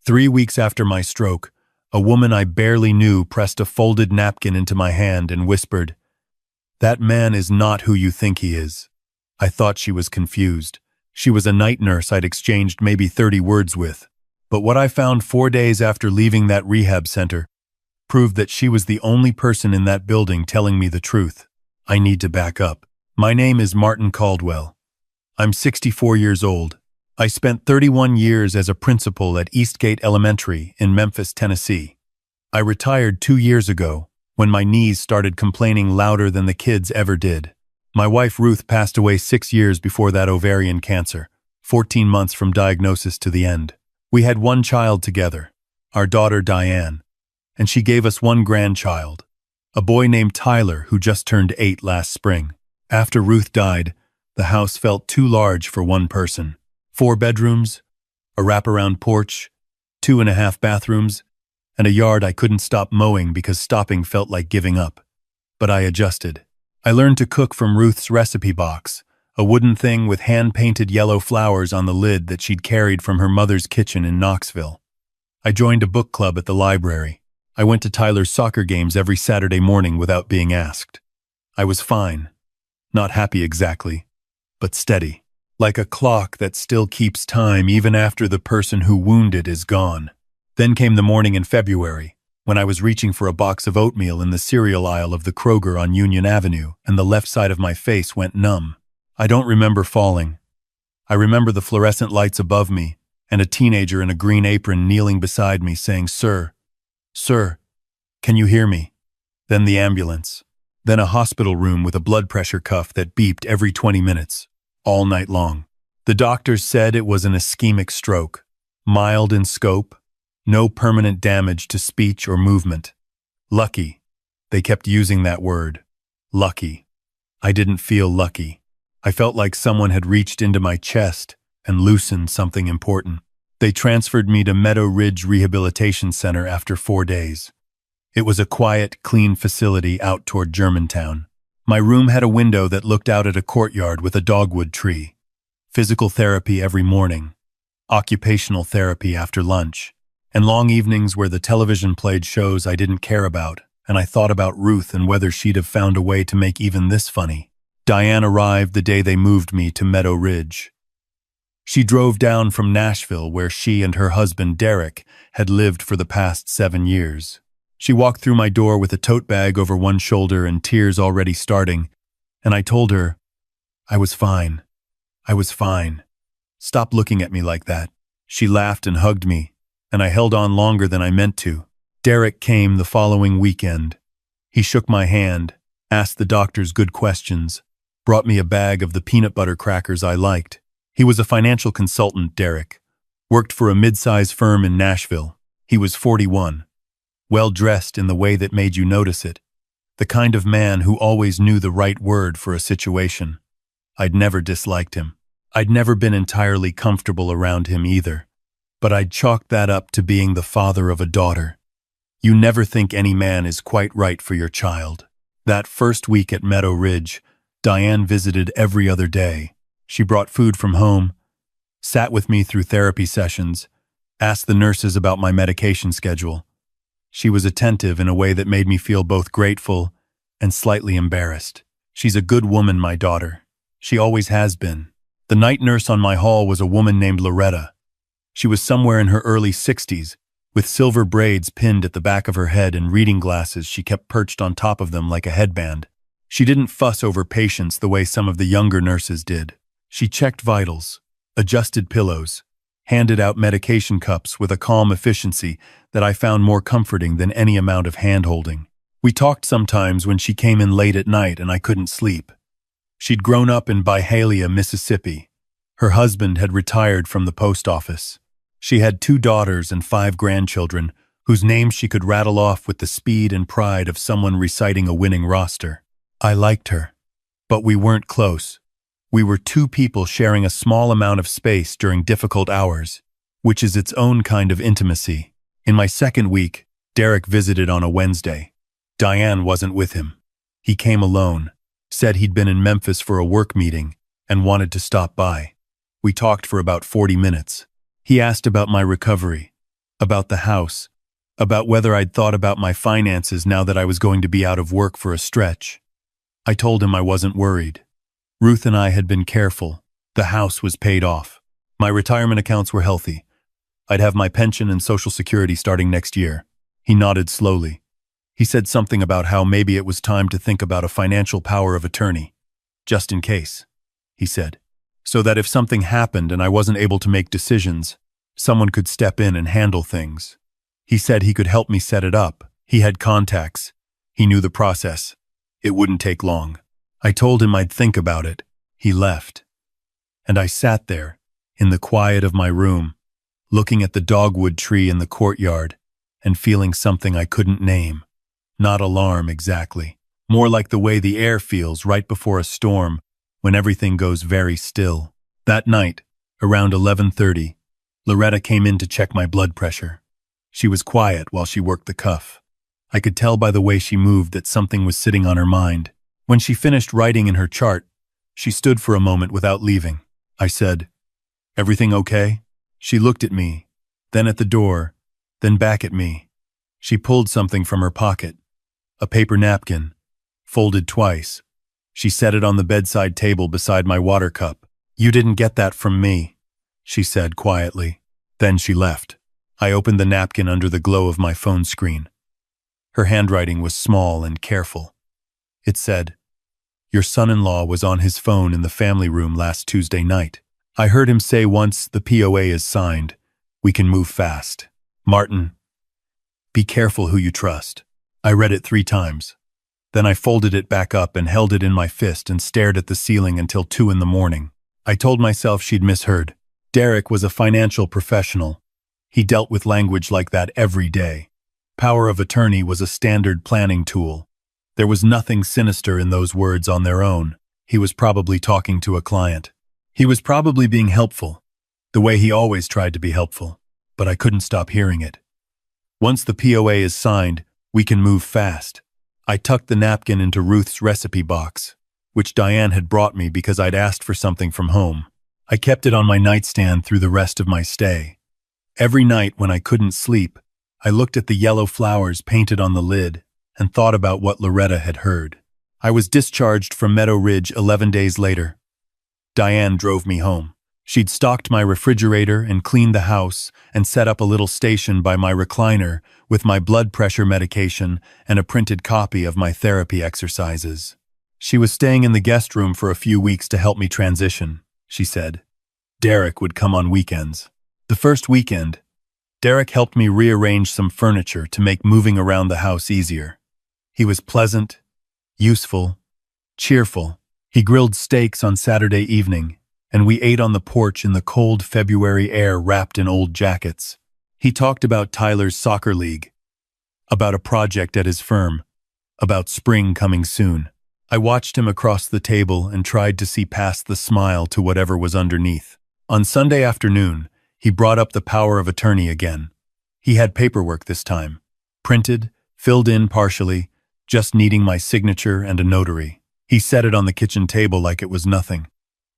3 weeks after my stroke, a woman I barely knew pressed a folded napkin into my hand and whispered, "That man is not who you think he is." I thought she was confused. She was a night nurse I'd exchanged maybe 30 words with. But what I found 4 days after leaving that rehab center proved that she was the only person in that building telling me the truth. I need to back up. My name is Martin Caldwell. I'm 64 years old. I spent 31 years as a principal at Eastgate Elementary in Memphis, Tennessee. I retired 2 years ago when my knees started complaining louder than the kids ever did. My wife Ruth passed away 6 years before that ovarian cancer, 14 months from diagnosis to the end. We had one child together, our daughter Diane, and she gave us one grandchild, a boy named Tyler who just turned 8 last spring. After Ruth died, the house felt too large for one person. 4 bedrooms, a wraparound porch, 2.5 bathrooms, and a yard I couldn't stop mowing because stopping felt like giving up. But I adjusted. I learned to cook from Ruth's recipe box, a wooden thing with hand-painted yellow flowers on the lid that she'd carried from her mother's kitchen in Knoxville. I joined a book club at the library. I went to Tyler's soccer games every Saturday morning without being asked. I was fine. Not happy exactly, but steady. Like a clock that still keeps time even after the person who wounded is gone. Then came the morning in February, when I was reaching for a box of oatmeal in the cereal aisle of the Kroger on Union Avenue, and the left side of my face went numb. I don't remember falling. I remember the fluorescent lights above me, and a teenager in a green apron kneeling beside me saying, "Sir, can you hear me?" Then the ambulance. Then a hospital room with a blood pressure cuff that beeped every 20 minutes. All night long. The doctors said it was an ischemic stroke, mild in scope, no permanent damage to speech or movement. Lucky. They kept using that word. Lucky. I didn't feel lucky. I felt like someone had reached into my chest and loosened something important. They transferred me to Meadow Ridge Rehabilitation Center after 4 days. It was a quiet, clean facility out toward Germantown. My room had a window that looked out at a courtyard with a dogwood tree. Physical therapy every morning. Occupational therapy after lunch. And long evenings where the television played shows I didn't care about, and I thought about Ruth and whether she'd have found a way to make even this funny. Diane arrived the day they moved me to Meadow Ridge. She drove down from Nashville where she and her husband Derek had lived for the past 7 years. She walked through my door with a tote bag over one shoulder and tears already starting, and I told her, I was fine. I was fine. Stop looking at me like that. She laughed and hugged me, and I held on longer than I meant to. Derek came the following weekend. He shook my hand, asked the doctors good questions, brought me a bag of the peanut butter crackers I liked. He was a financial consultant, Derek. Worked for a mid-size firm in Nashville. He was 41. Well-dressed in the way that made you notice it. The kind of man who always knew the right word for a situation. I'd never disliked him. I'd never been entirely comfortable around him either. But I'd chalked that up to being the father of a daughter. You never think any man is quite right for your child. That first week at Meadow Ridge, Diane visited every other day. She brought food from home, sat with me through therapy sessions, asked the nurses about my medication schedule. She was attentive in a way that made me feel both grateful and slightly embarrassed. She's a good woman, my daughter. She always has been. The night nurse on my hall was a woman named Loretta. She was somewhere in her early 60s, with silver braids pinned at the back of her head and reading glasses she kept perched on top of them like a headband. She didn't fuss over patients the way some of the younger nurses did. She checked vitals, adjusted pillows, handed out medication cups with a calm efficiency that I found more comforting than any amount of hand-holding. We talked sometimes when she came in late at night and I couldn't sleep. She'd grown up in Byhalia, Mississippi. Her husband had retired from the post office. She had 2 daughters and 5 grandchildren, whose names she could rattle off with the speed and pride of someone reciting a winning roster. I liked her, but we weren't close. We were 2 people sharing a small amount of space during difficult hours, which is its own kind of intimacy. In my second week, Derek visited on a Wednesday. Diane wasn't with him. He came alone, said he'd been in Memphis for a work meeting, and wanted to stop by. We talked for about 40 minutes. He asked about my recovery, about the house, about whether I'd thought about my finances now that I was going to be out of work for a stretch. I told him I wasn't worried. Ruth and I had been careful. The house was paid off. My retirement accounts were healthy. I'd have my pension and Social Security starting next year. He nodded slowly. He said something about how maybe it was time to think about a financial power of attorney. Just in case, he said. So that if something happened and I wasn't able to make decisions, someone could step in and handle things. He said he could help me set it up. He had contacts. He knew the process. It wouldn't take long. I told him I'd think about it. He left. And I sat there, in the quiet of my room, looking at the dogwood tree in the courtyard and feeling something I couldn't name. Not alarm exactly. More like the way the air feels right before a storm when everything goes very still. That night, around 11:30, Loretta came in to check my blood pressure. She was quiet while she worked the cuff. I could tell by the way she moved that something was sitting on her mind. When she finished writing in her chart, she stood for a moment without leaving. I said, "Everything okay?" She looked at me, then at the door, then back at me. She pulled something from her pocket, a paper napkin, folded twice. She set it on the bedside table beside my water cup. "You didn't get that from me," she said quietly. Then she left. I opened the napkin under the glow of my phone screen. Her handwriting was small and careful. It said, "Your son-in-law was on his phone in the family room last Tuesday night. I heard him say once the POA is signed, we can move fast. Martin, be careful who you trust." I read it 3 times. Then I folded it back up and held it in my fist and stared at the ceiling until 2 in the morning. I told myself she'd misheard. Derek was a financial professional. He dealt with language like that every day. Power of attorney was a standard planning tool. There was nothing sinister in those words on their own. He was probably talking to a client. He was probably being helpful, the way he always tried to be helpful, but I couldn't stop hearing it. Once the POA is signed, we can move fast. I tucked the napkin into Ruth's recipe box, which Diane had brought me because I'd asked for something from home. I kept it on my nightstand through the rest of my stay. Every night when I couldn't sleep, I looked at the yellow flowers painted on the lid and thought about what Loretta had heard. I was discharged from Meadow Ridge 11 days later. Diane drove me home. She'd stocked my refrigerator and cleaned the house and set up a little station by my recliner with my blood pressure medication and a printed copy of my therapy exercises. She was staying in the guest room for a few weeks to help me transition, she said. Derek would come on weekends. The first weekend, Derek helped me rearrange some furniture to make moving around the house easier. He was pleasant, useful, cheerful. He grilled steaks on Saturday evening, and we ate on the porch in the cold February air wrapped in old jackets. He talked about Tyler's soccer league, about a project at his firm, about spring coming soon. I watched him across the table and tried to see past the smile to whatever was underneath. On Sunday afternoon, he brought up the power of attorney again. He had paperwork this time, printed, filled in partially, just needing my signature and a notary. He set it on the kitchen table like it was nothing.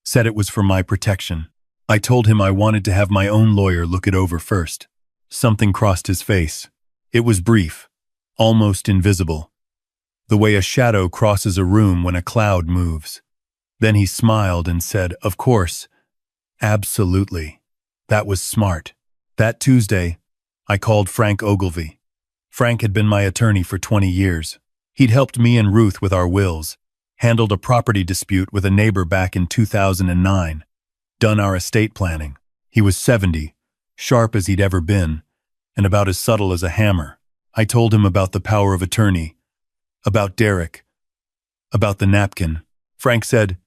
Said it was for my protection. I told him I wanted to have my own lawyer look it over first. Something crossed his face. It was brief, almost invisible. The way a shadow crosses a room when a cloud moves. Then he smiled and said, "Of course. Absolutely." That was smart. That Tuesday, I called Frank Ogilvy. Frank had been my attorney for 20 years. He'd helped me and Ruth with our wills, handled a property dispute with a neighbor back in 2009, done our estate planning. He was 70, sharp as he'd ever been, and about as subtle as a hammer. I told him about the power of attorney, about Derek, about the napkin. Frank said,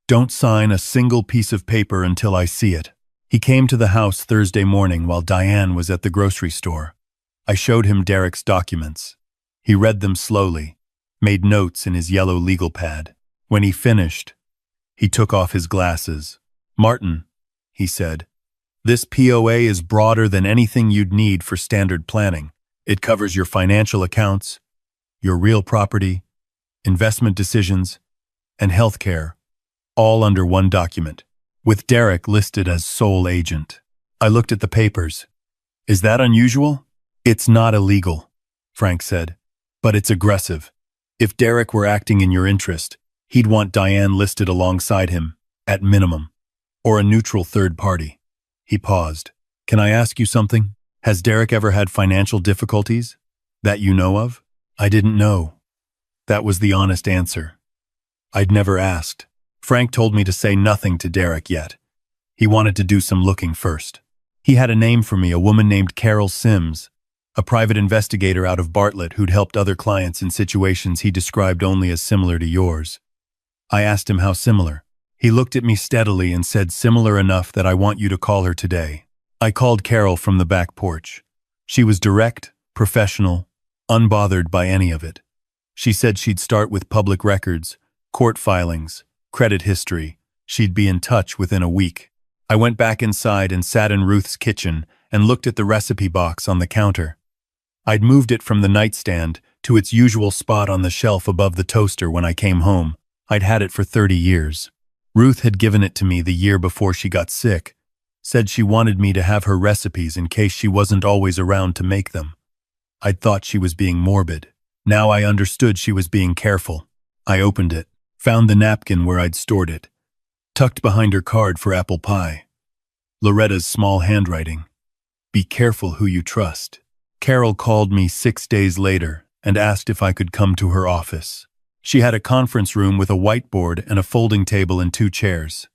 "Don't sign a single piece of paper until I see it." He came to the house Thursday morning while Diane was at the grocery store. I showed him Derek's documents. He read them slowly, made notes in his yellow legal pad. When he finished, he took off his glasses. "Martin," he said, "this POA is broader than anything you'd need for standard planning. It covers your financial accounts, your real property, investment decisions, and health care, all under one document, with Derek listed as sole agent." I looked at the papers. Is that unusual? It's not illegal, Frank said, but it's aggressive. If Derek were acting in your interest, he'd want Diane listed alongside him, at minimum, or a neutral third party. He paused. Can I ask you something? Has Derek ever had financial difficulties? That you know of? I didn't know. That was the honest answer. I'd never asked. Frank told me to say nothing to Derek yet. He wanted to do some looking first. He had a name for me, a woman named Carol Sims, a private investigator out of Bartlett who'd helped other clients in situations he described only as similar to yours. I asked him how similar. He looked at me steadily and said, similar enough that I want you to call her today. I called Carol from the back porch. She was direct, professional, unbothered by any of it. She said she'd start with public records, court filings, credit history. She'd be in touch within a week. I went back inside and sat in Ruth's kitchen and looked at the recipe box on the counter. I'd moved it from the nightstand to its usual spot on the shelf above the toaster when I came home. I'd had it for 30 years. Ruth had given it to me the year before she got sick, said she wanted me to have her recipes in case she wasn't always around to make them. I'd thought she was being morbid. Now I understood she was being careful. I opened it, found the napkin where I'd stored it, tucked behind her card for apple pie. Loretta's small handwriting. Be careful who you trust. Carol called me 6 days later and asked if I could come to her office. She had a conference room with a whiteboard and a folding table and 2 chairs.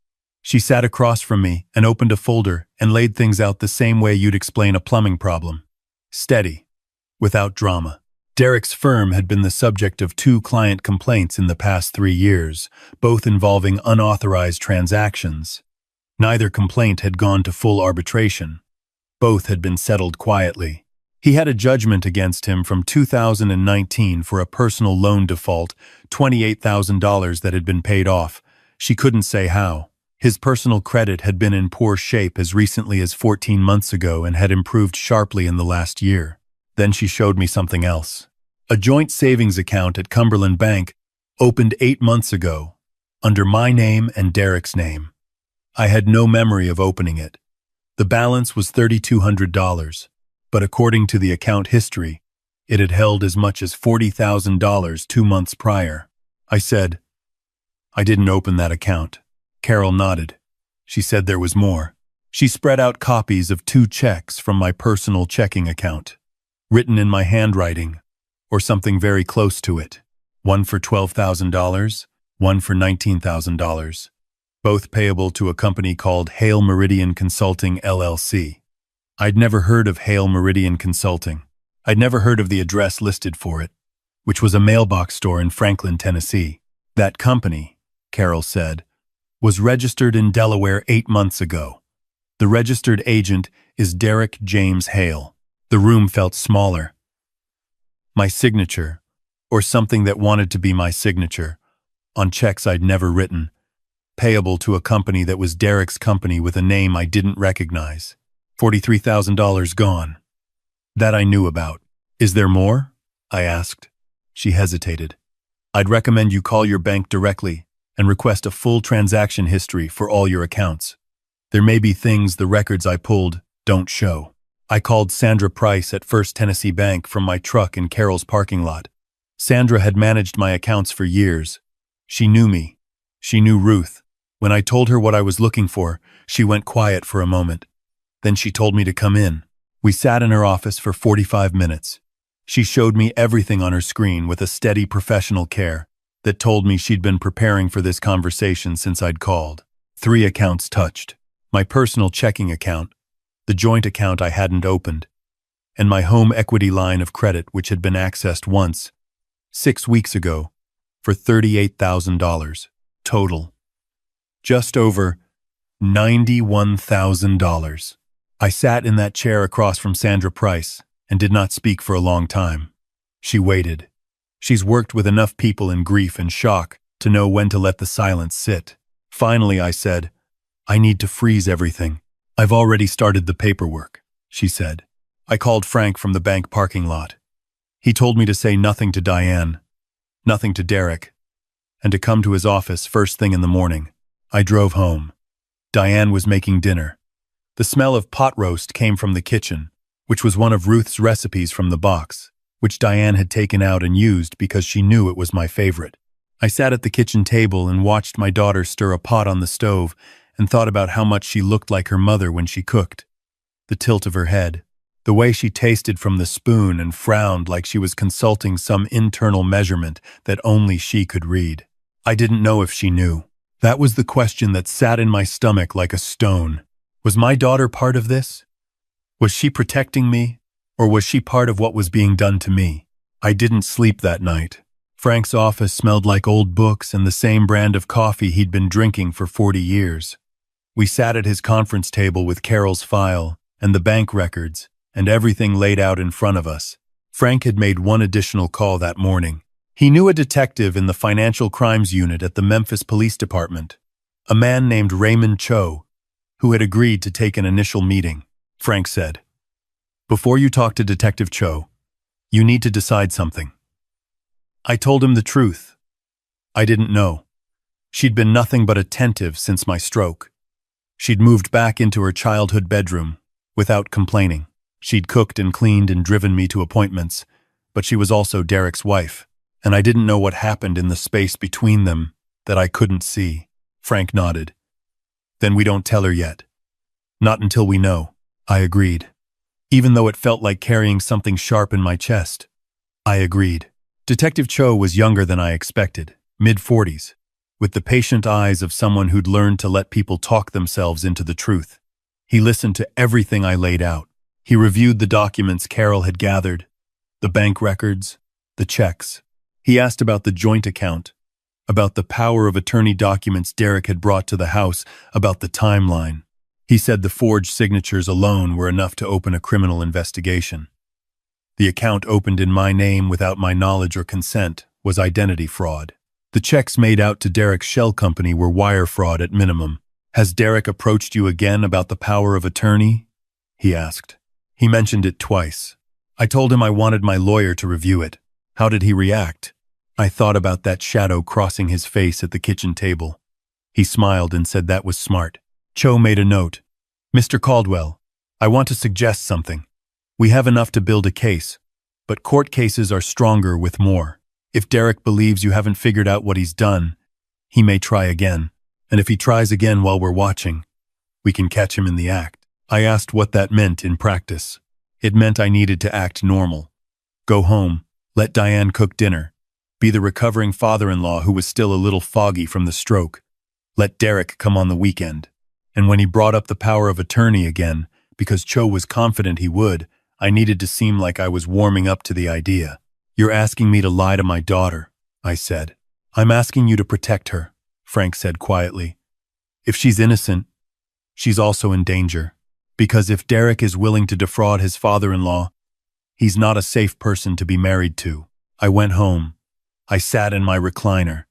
She sat across from me and opened a folder and laid things out the same way you'd explain a plumbing problem. Steady, without drama. Derek's firm had been the subject of 2 client complaints in the past 3 years, both involving unauthorized transactions. Neither complaint had gone to full arbitration. Both had been settled quietly. He had a judgment against him from 2019 for a personal loan default, $28,000 that had been paid off. She couldn't say how. His personal credit had been in poor shape as recently as 14 months ago and had improved sharply in the last year. Then she showed me something else. A joint savings account at Cumberland Bank opened 8 months ago, under my name and Derek's name. I had no memory of opening it. The balance was $3,200, but according to the account history, it had held as much as $40,000 2 months prior. I said, I didn't open that account. Carol nodded. She said there was more. She spread out copies of 2 checks from my personal checking account, written in my handwriting, or something very close to it. One for $12,000, one for $19,000, both payable to a company called Hale Meridian Consulting, LLC. I'd never heard of Hale Meridian Consulting. I'd never heard of the address listed for it, which was a mailbox store in Franklin, Tennessee. That company, Carol said, was registered in Delaware 8 months ago. The registered agent is Derek James Hale. The room felt smaller. My signature, or something that wanted to be my signature, on checks I'd never written, payable to a company that was Derek's company with a name I didn't recognize. $43,000 gone. That I knew about. Is there more? I asked. She hesitated. I'd recommend you call your bank directly and request a full transaction history for all your accounts. There may be things the records I pulled don't show. I called Sandra Price at First Tennessee Bank from my truck in Carol's parking lot. Sandra had managed my accounts for years. She knew me. She knew Ruth. When I told her what I was looking for, she went quiet for a moment. Then she told me to come in. We sat in her office for 45 minutes. She showed me everything on her screen with a steady professional care that told me she'd been preparing for this conversation since I'd called. 3 accounts touched. My personal checking account, the joint account I hadn't opened, and my home equity line of credit which had been accessed once, 6 weeks ago, for $38,000 total. Just over $91,000. I sat in that chair across from Sandra Price and did not speak for a long time. She waited. She's worked with enough people in grief and shock to know when to let the silence sit. Finally, I said, I need to freeze everything. I've already started the paperwork, she said. I called Frank from the bank parking lot. He told me to say nothing to Diane, nothing to Derek, and to come to his office first thing in the morning. I drove home. Diane was making dinner. The smell of pot roast came from the kitchen, which was one of Ruth's recipes from the box, which Diane had taken out and used because she knew it was my favorite. I sat at the kitchen table and watched my daughter stir a pot on the stove and thought about how much she looked like her mother when she cooked. The tilt of her head, the way she tasted from the spoon and frowned like she was consulting some internal measurement that only she could read. I didn't know if she knew. That was the question that sat in my stomach like a stone. Was my daughter part of this? Was she protecting me, or was she part of what was being done to me? I didn't sleep that night. Frank's office smelled like old books and the same brand of coffee he'd been drinking for 40 years. We sat at his conference table with Carol's file and the bank records and everything laid out in front of us. Frank had made one additional call that morning. He knew a detective in the financial crimes unit at the Memphis Police Department, a man named Raymond Cho, who had agreed to take an initial meeting. Frank said, "Before you talk to Detective Cho, you need to decide something." I told him the truth. I didn't know. She'd been nothing but attentive since my stroke. She'd moved back into her childhood bedroom without complaining. She'd cooked and cleaned and driven me to appointments, but she was also Derek's wife, and I didn't know what happened in the space between them that I couldn't see. Frank nodded. "Then we don't tell her yet." "Not until we know," I agreed, even though it felt like carrying something sharp in my chest. I agreed. Detective Cho was younger than I expected, mid-40s, with the patient eyes of someone who'd learned to let people talk themselves into the truth. He listened to everything I laid out. He reviewed the documents Carol had gathered, the bank records, the checks. He asked about the joint account, about the power of attorney documents Derek had brought to the house, about the timeline. He said the forged signatures alone were enough to open a criminal investigation. The account opened in my name without my knowledge or consent was identity fraud. The checks made out to Derek's shell company were wire fraud at minimum. "Has Derek approached you again about the power of attorney?" he asked. He mentioned it twice. I told him I wanted my lawyer to review it. How did he react? I thought about that shadow crossing his face at the kitchen table. He smiled and said that was smart. Cho made a note. "Mr. Caldwell, I want to suggest something. We have enough to build a case, but court cases are stronger with more. If Derek believes you haven't figured out what he's done, he may try again. And if he tries again while we're watching, we can catch him in the act." I asked what that meant in practice. It meant I needed to act normal. Go home, let Diane cook dinner, be the recovering father-in-law who was still a little foggy from the stroke, let Derek come on the weekend. And when he brought up the power of attorney again, because Cho was confident he would, I needed to seem like I was warming up to the idea. "You're asking me to lie to my daughter," I said. "I'm asking you to protect her," Frank said quietly. "If she's innocent, she's also in danger. Because if Derek is willing to defraud his father-in-law, he's not a safe person to be married to." I went home. I sat in my recliner.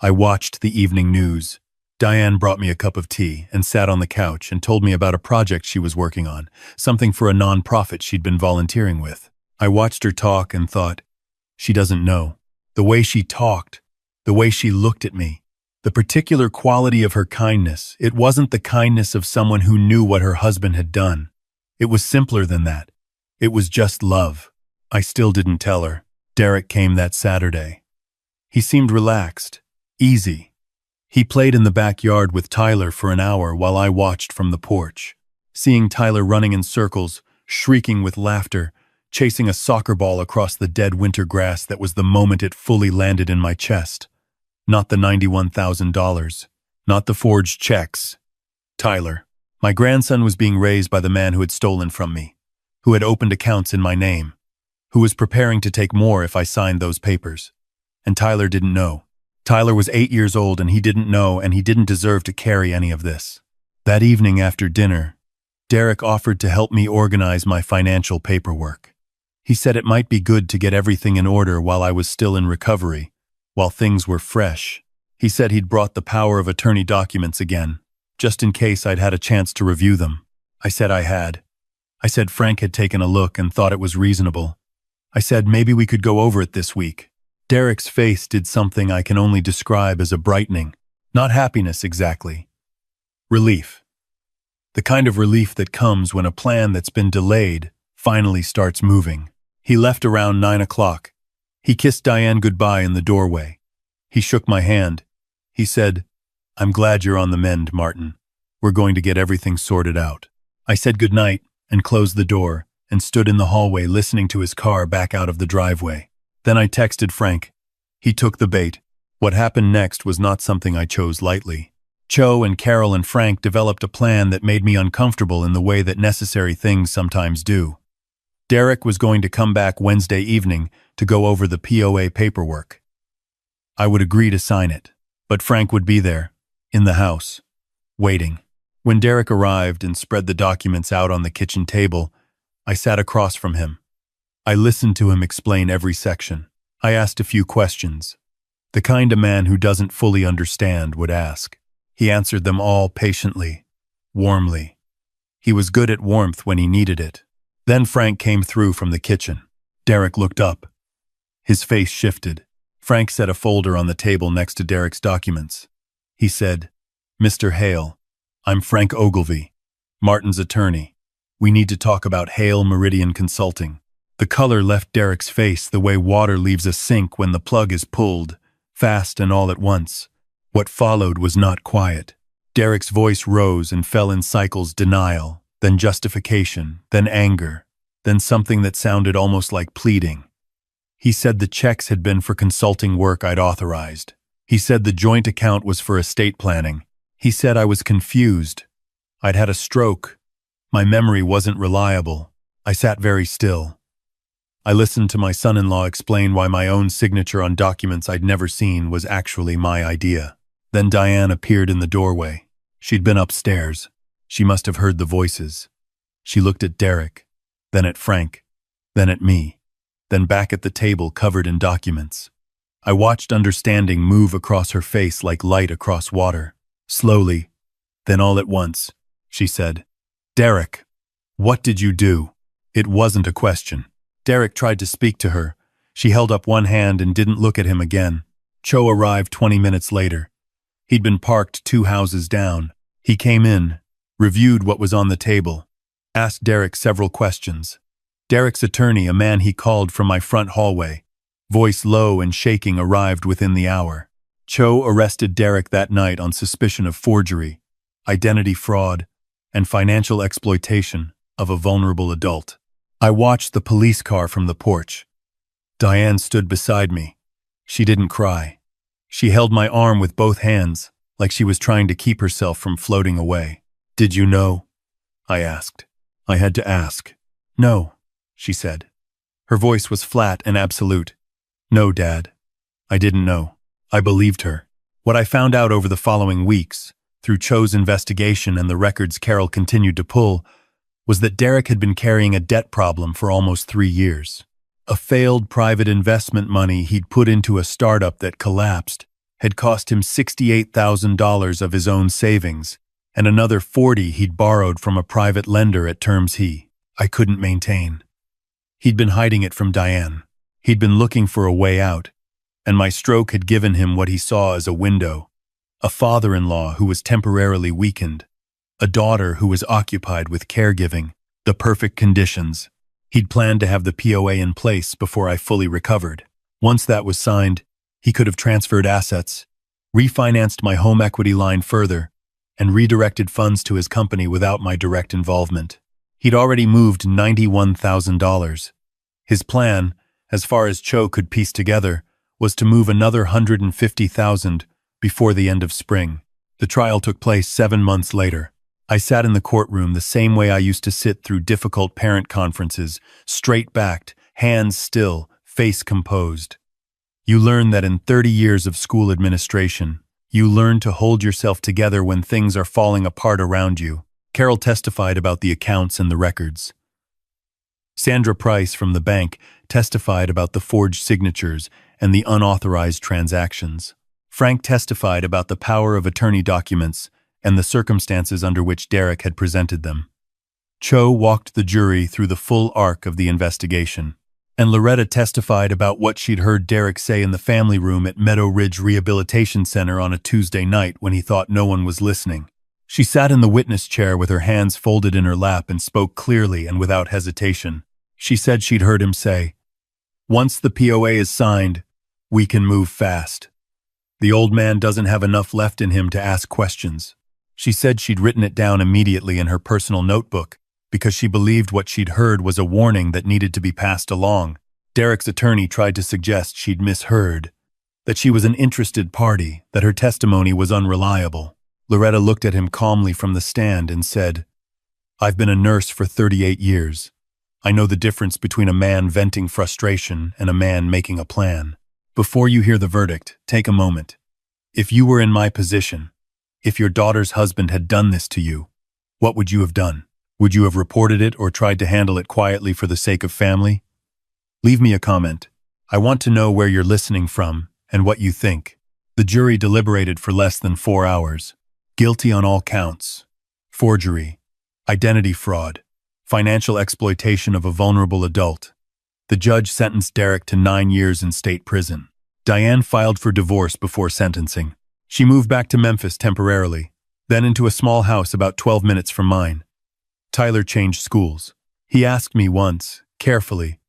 I watched the evening news. Diane brought me a cup of tea and sat on the couch and told me about a project she was working on, something for a non-profit she'd been volunteering with. I watched her talk and thought, she doesn't know. The way she talked, the way she looked at me, the particular quality of her kindness, it wasn't the kindness of someone who knew what her husband had done. It was simpler than that. It was just love. I still didn't tell her. Derek came that Saturday. He seemed relaxed, easy. He played in the backyard with Tyler for an hour while I watched from the porch. Seeing Tyler running in circles, shrieking with laughter, chasing a soccer ball across the dead winter grass, that was the moment it fully landed in my chest. Not the $91,000, not the forged checks. Tyler. My grandson was being raised by the man who had stolen from me, who had opened accounts in my name, who was preparing to take more if I signed those papers. And Tyler didn't know. Tyler was 8 years old and he didn't know, and he didn't deserve to carry any of this. That evening after dinner, Derek offered to help me organize my financial paperwork. He said it might be good to get everything in order while I was still in recovery, while things were fresh. He said he'd brought the power of attorney documents again, just in case I'd had a chance to review them. I said I had. I said Frank had taken a look and thought it was reasonable. I said maybe we could go over it this week. Derek's face did something I can only describe as a brightening. Not happiness exactly. Relief. The kind of relief that comes when a plan that's been delayed finally starts moving. He left around 9 o'clock. He kissed Diane goodbye in the doorway. He shook my hand. He said, "I'm glad you're on the mend, Martin. We're going to get everything sorted out." I said goodnight and closed the door and stood in the hallway listening to his car back out of the driveway. Then I texted Frank. He took the bait. What happened next was not something I chose lightly. Cho and Carol and Frank developed a plan that made me uncomfortable in the way that necessary things sometimes do. Derek was going to come back Wednesday evening to go over the POA paperwork. I would agree to sign it, but Frank would be there, in the house, waiting. When Derek arrived and spread the documents out on the kitchen table, I sat across from him. I listened to him explain every section. I asked a few questions, the kind a man who doesn't fully understand would ask. He answered them all patiently, warmly. He was good at warmth when he needed it. Then Frank came through from the kitchen. Derek looked up. His face shifted. Frank set a folder on the table next to Derek's documents. He said, "Mr. Hale, I'm Frank Ogilvy, Martin's attorney. We need to talk about Hale Meridian Consulting." The color left Derek's face the way water leaves a sink when the plug is pulled, fast and all at once. What followed was not quiet. Derek's voice rose and fell in cycles: denial, then justification, then anger, then something that sounded almost like pleading. He said the checks had been for consulting work I'd authorized. He said the joint account was for estate planning. He said I was confused. I'd had a stroke. My memory wasn't reliable. I sat very still. I listened to my son-in-law explain why my own signature on documents I'd never seen was actually my idea. Then Diane appeared in the doorway. She'd been upstairs. She must have heard the voices. She looked at Derek, then at Frank, then at me, then back at the table covered in documents. I watched understanding move across her face like light across water. Slowly, then all at once, she said, "Derek, what did you do?" It wasn't a question. Derek tried to speak to her. She held up one hand and didn't look at him again. Cho arrived 20 minutes later. He'd been parked 2 houses down. He came in, reviewed what was on the table, asked Derek several questions. Derek's attorney, a man he called from my front hallway, voice low and shaking, arrived within the hour. Cho arrested Derek that night on suspicion of forgery, identity fraud, and financial exploitation of a vulnerable adult. I watched the police car from the porch. Diane stood beside me. She didn't cry. She held my arm with both hands, like she was trying to keep herself from floating away. "Did you know?" I asked. I had to ask. "No," she said. Her voice was flat and absolute. "No, Dad. I didn't know." I believed her. What I found out over the following weeks, through Cho's investigation and the records Carol continued to pull, was that Derek had been carrying a debt problem for almost 3 years. A failed private investment money he'd put into a startup that collapsed had cost him $68,000 of his own savings, and another $40,000 he'd borrowed from a private lender at terms I couldn't maintain. He'd been hiding it from Diane. He'd been looking for a way out, and my stroke had given him what he saw as a window: a father-in-law who was temporarily weakened, a daughter who was occupied with caregiving, the perfect conditions. He'd planned to have the POA in place before I fully recovered. Once that was signed, he could have transferred assets, refinanced my home equity line further, and redirected funds to his company without my direct involvement. He'd already moved $91,000. His plan, as far as Cho could piece together, was to move another $150,000 before the end of spring. The trial took place 7 months later. I sat in the courtroom the same way I used to sit through difficult parent conferences, straight-backed, hands still, face composed. You learn that in 30 years of school administration, you learn to hold yourself together when things are falling apart around you. Carol testified about the accounts and the records. Sandra Price from the bank testified about the forged signatures and the unauthorized transactions. Frank testified about the power of attorney documents and the circumstances under which Derek had presented them. Cho walked the jury through the full arc of the investigation, and Loretta testified about what she'd heard Derek say in the family room at Meadow Ridge Rehabilitation Center on a Tuesday night when he thought no one was listening. She sat in the witness chair with her hands folded in her lap and spoke clearly and without hesitation. She said she'd heard him say, "Once the POA is signed, we can move fast. The old man doesn't have enough left in him to ask questions." She said she'd written it down immediately in her personal notebook because she believed what she'd heard was a warning that needed to be passed along. Derek's attorney tried to suggest she'd misheard, that she was an interested party, that her testimony was unreliable. Loretta looked at him calmly from the stand and said, "I've been a nurse for 38 years. I know the difference between a man venting frustration and a man making a plan. Before you hear the verdict, take a moment. If you were in my position, if your daughter's husband had done this to you, what would you have done? Would you have reported it or tried to handle it quietly for the sake of family? Leave me a comment. I want to know where you're listening from and what you think." The jury deliberated for less than 4 hours. Guilty on all counts: forgery, identity fraud, financial exploitation of a vulnerable adult. The judge sentenced Derek to 9 years in state prison. Diane filed for divorce before sentencing. She moved back to Memphis temporarily, then into a small house about 12 minutes from mine. Tyler changed schools. He asked me once, carefully,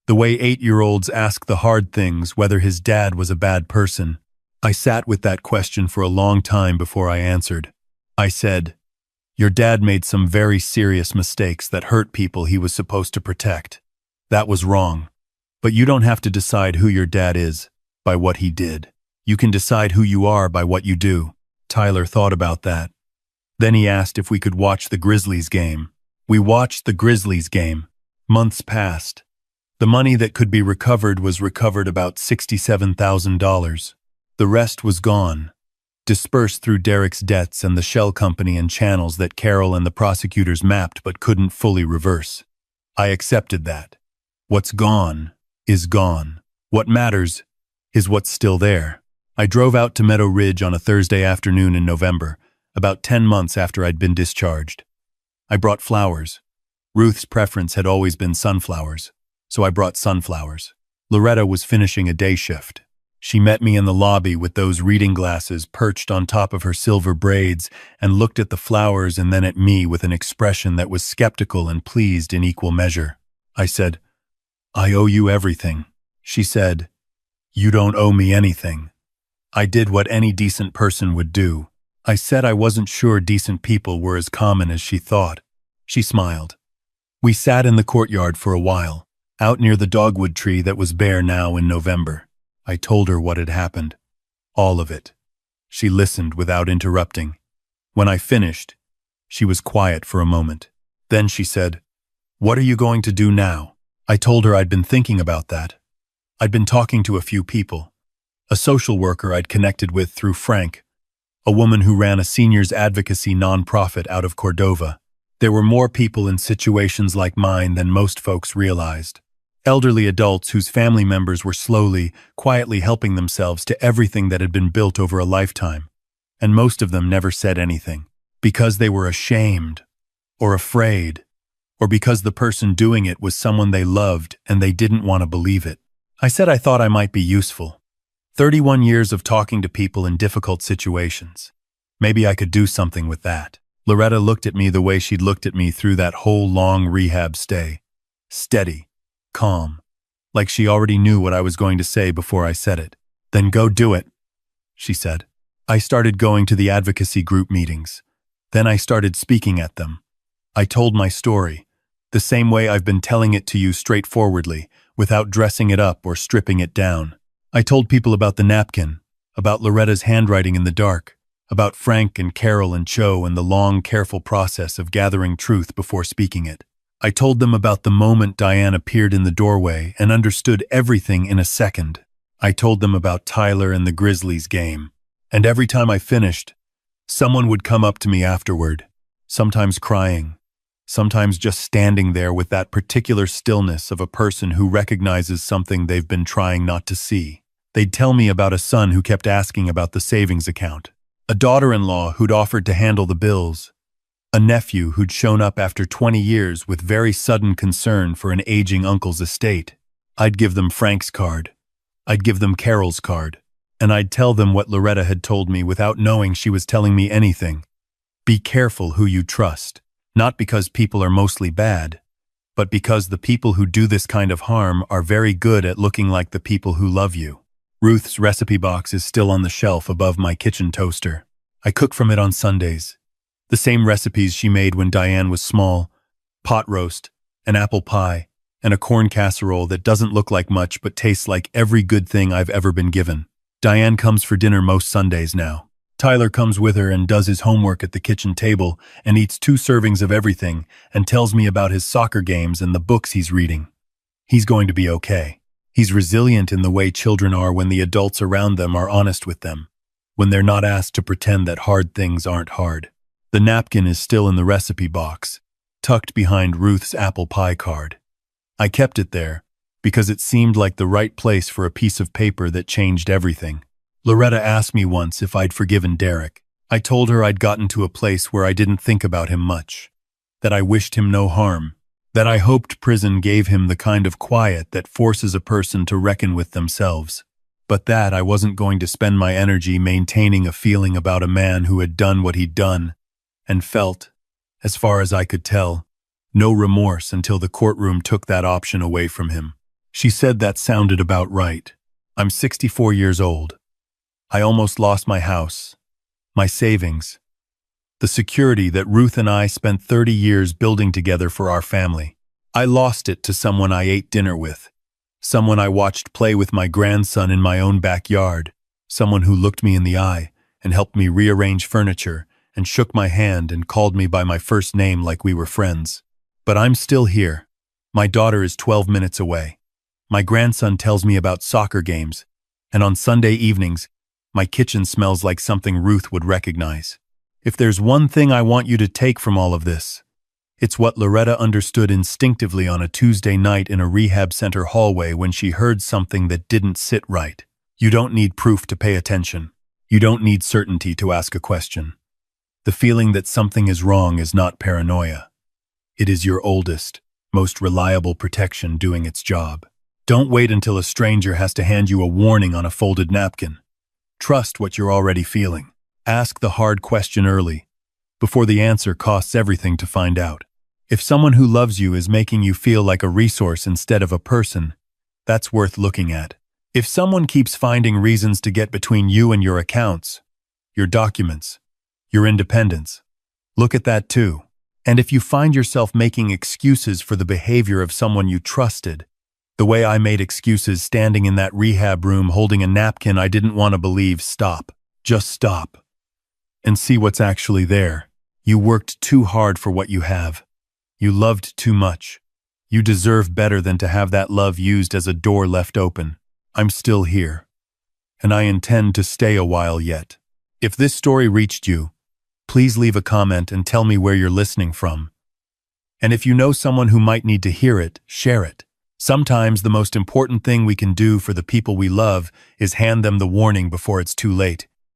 the way 8-year-olds ask the hard things, whether his dad was a bad person. I sat with that question for a long time before I answered. I said, "Your dad made some very serious mistakes that hurt people he was supposed to protect. That was wrong. But you don't have to decide who your dad is by what he did. You can decide who you are by what you do." Tyler thought about that. Then he asked if we could watch the Grizzlies game. We watched the Grizzlies game. Months passed. The money that could be recovered was recovered, about $67,000. The rest was gone, dispersed through Derek's debts and the shell company and channels that Carol and the prosecutors mapped but couldn't fully reverse. I accepted that. What's gone is gone. What matters is what's still there. I drove out to Meadow Ridge on a Thursday afternoon in November, about 10 months after I'd been discharged. I brought flowers. Ruth's preference had always been sunflowers, so I brought sunflowers. Loretta was finishing a day shift. She met me in the lobby with those reading glasses perched on top of her silver braids and looked at the flowers and then at me with an expression that was skeptical and pleased in equal measure. I said, "I owe you everything." She said, "You don't owe me anything." I did what any decent person would do. I said I wasn't sure decent people were as common as she thought. She smiled. We sat in the courtyard for a while, out near the dogwood tree that was bare now in November. I told her what had happened. All of it. She listened without interrupting. When I finished, she was quiet for a moment. Then she said, "What are you going to do now?" I told her I'd been thinking about that. I'd been talking to a few people. A social worker I'd connected with through Frank, a woman who ran a seniors advocacy nonprofit out of Cordova. There were more people in situations like mine than most folks realized. Elderly adults whose family members were slowly, quietly helping themselves to everything that had been built over a lifetime. And most of them never said anything, because they were ashamed, or afraid, or because the person doing it was someone they loved and they didn't want to believe it. I said I thought I might be useful. 31 years of talking to people in difficult situations. Maybe I could do something with that. Loretta looked at me the way she'd looked at me through that whole long rehab stay. Steady. Calm, like she already knew what I was going to say before I said it. "Then go do it," she said. I started going to the advocacy group meetings. Then I started speaking at them. I told my story, the same way I've been telling it to you, straightforwardly, without dressing it up or stripping it down. I told people about the napkin, about Loretta's handwriting in the dark, about Frank and Carol and Cho and the long, careful process of gathering truth before speaking it. I told them about the moment Diane appeared in the doorway and understood everything in a second. I told them about Tyler and the Grizzlies game. And every time I finished, someone would come up to me afterward, sometimes crying, sometimes just standing there with that particular stillness of a person who recognizes something they've been trying not to see. They'd tell me about a son who kept asking about the savings account, a daughter-in-law who'd offered to handle the bills, a nephew who'd shown up after 20 years with very sudden concern for an aging uncle's estate. I'd give them Frank's card. I'd give them Carol's card. And I'd tell them what Loretta had told me without knowing she was telling me anything. Be careful who you trust, not because people are mostly bad, but because the people who do this kind of harm are very good at looking like the people who love you. Ruth's recipe box is still on the shelf above my kitchen toaster. I cook from it on Sundays. The same recipes she made when Diane was small: pot roast, an apple pie, and a corn casserole that doesn't look like much but tastes like every good thing I've ever been given. Diane comes for dinner most Sundays now. Tyler comes with her and does his homework at the kitchen table and eats 2 servings of everything and tells me about his soccer games and the books he's reading. He's going to be okay. He's resilient in the way children are when the adults around them are honest with them, when they're not asked to pretend that hard things aren't hard. The napkin is still in the recipe box, tucked behind Ruth's apple pie card. I kept it there because it seemed like the right place for a piece of paper that changed everything. Loretta asked me once if I'd forgiven Derek. I told her I'd gotten to a place where I didn't think about him much, that I wished him no harm, that I hoped prison gave him the kind of quiet that forces a person to reckon with themselves, but that I wasn't going to spend my energy maintaining a feeling about a man who had done what he'd done and felt, as far as I could tell, no remorse until the courtroom took that option away from him. She said that sounded about right. I'm 64 years old. I almost lost my house, my savings, the security that Ruth and I spent 30 years building together for our family. I lost it to someone I ate dinner with, someone I watched play with my grandson in my own backyard, someone who looked me in the eye and helped me rearrange furniture and shook my hand and called me by my first name like we were friends. But I'm still here. My daughter is 12 minutes away. My grandson tells me about soccer games, and on Sunday evenings, my kitchen smells like something Ruth would recognize. If there's one thing I want you to take from all of this, it's what Loretta understood instinctively on a Tuesday night in a rehab center hallway when she heard something that didn't sit right. You don't need proof to pay attention. You don't need certainty to ask a question. The feeling that something is wrong is not paranoia. It is your oldest, most reliable protection doing its job. Don't wait until a stranger has to hand you a warning on a folded napkin. Trust what you're already feeling. Ask the hard question early, before the answer costs everything to find out. If someone who loves you is making you feel like a resource instead of a person, that's worth looking at. If someone keeps finding reasons to get between you and your accounts, your documents, your independence, look at that too. And if you find yourself making excuses for the behavior of someone you trusted, the way I made excuses standing in that rehab room holding a napkin I didn't want to believe, stop. Just stop. And see what's actually there. You worked too hard for what you have. You loved too much. You deserve better than to have that love used as a door left open. I'm still here. And I intend to stay a while yet. If this story reached you, please leave a comment and tell me where you're listening from. And if you know someone who might need to hear it, share it. Sometimes the most important thing we can do for the people we love is hand them the warning before it's too late.